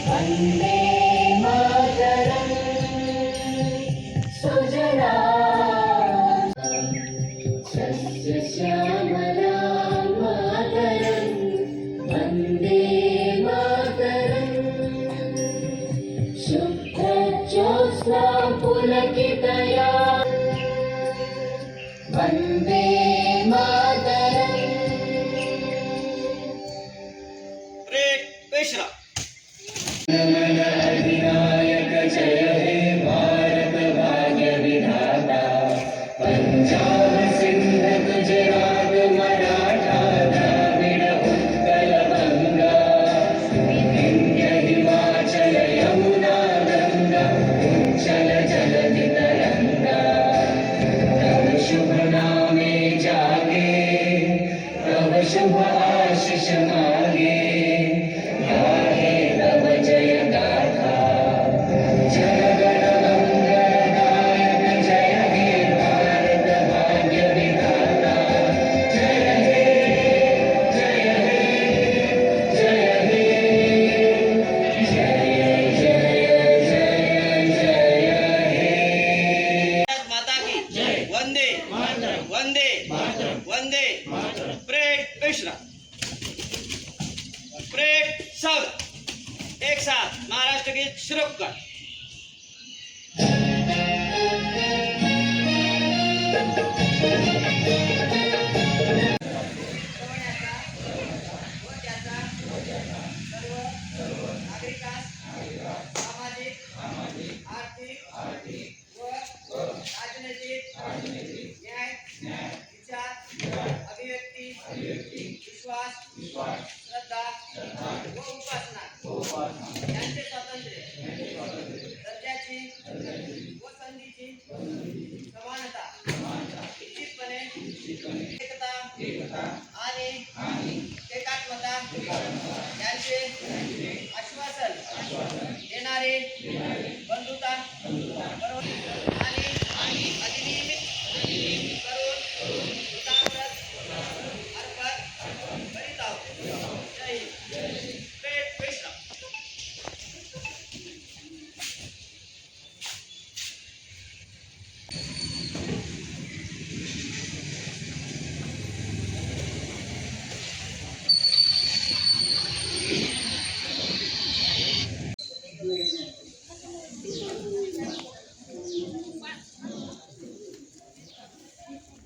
वन्दे मातरं सुजला सस्यश्यामलां मातरं वन्दे मातरं शुभ्रज्योत्स्ना पुलकितया वन्दे मातरं विश्राम नमन अधिनायक जय हे भारत भाग्य विधाता पंजाब सिंध गुजरात मराठा द्राविड़ उत्कल गंगा विंध्य हिमाचल यमुना गंगा उच्चल जलधि तरंगा तव शुभ नामे जागे तव शुभ आशीष मागे वंदे वंदे परेड विश्राम परेड सब एक साथ महाराष्ट्र गीत शुरू कर। विश्वास श्रद्धा व उपासना यांचे स्वातंत्र्य दर्जाची व संधीची समानता निश्चितपणे एकता आणि एकात्मता यांचे आश्वासन देणारे बंधुता आणि अधिनियमित करून हुतात्मा अर्पण करीत आहोत। जय हिंद। परेड विश्राम।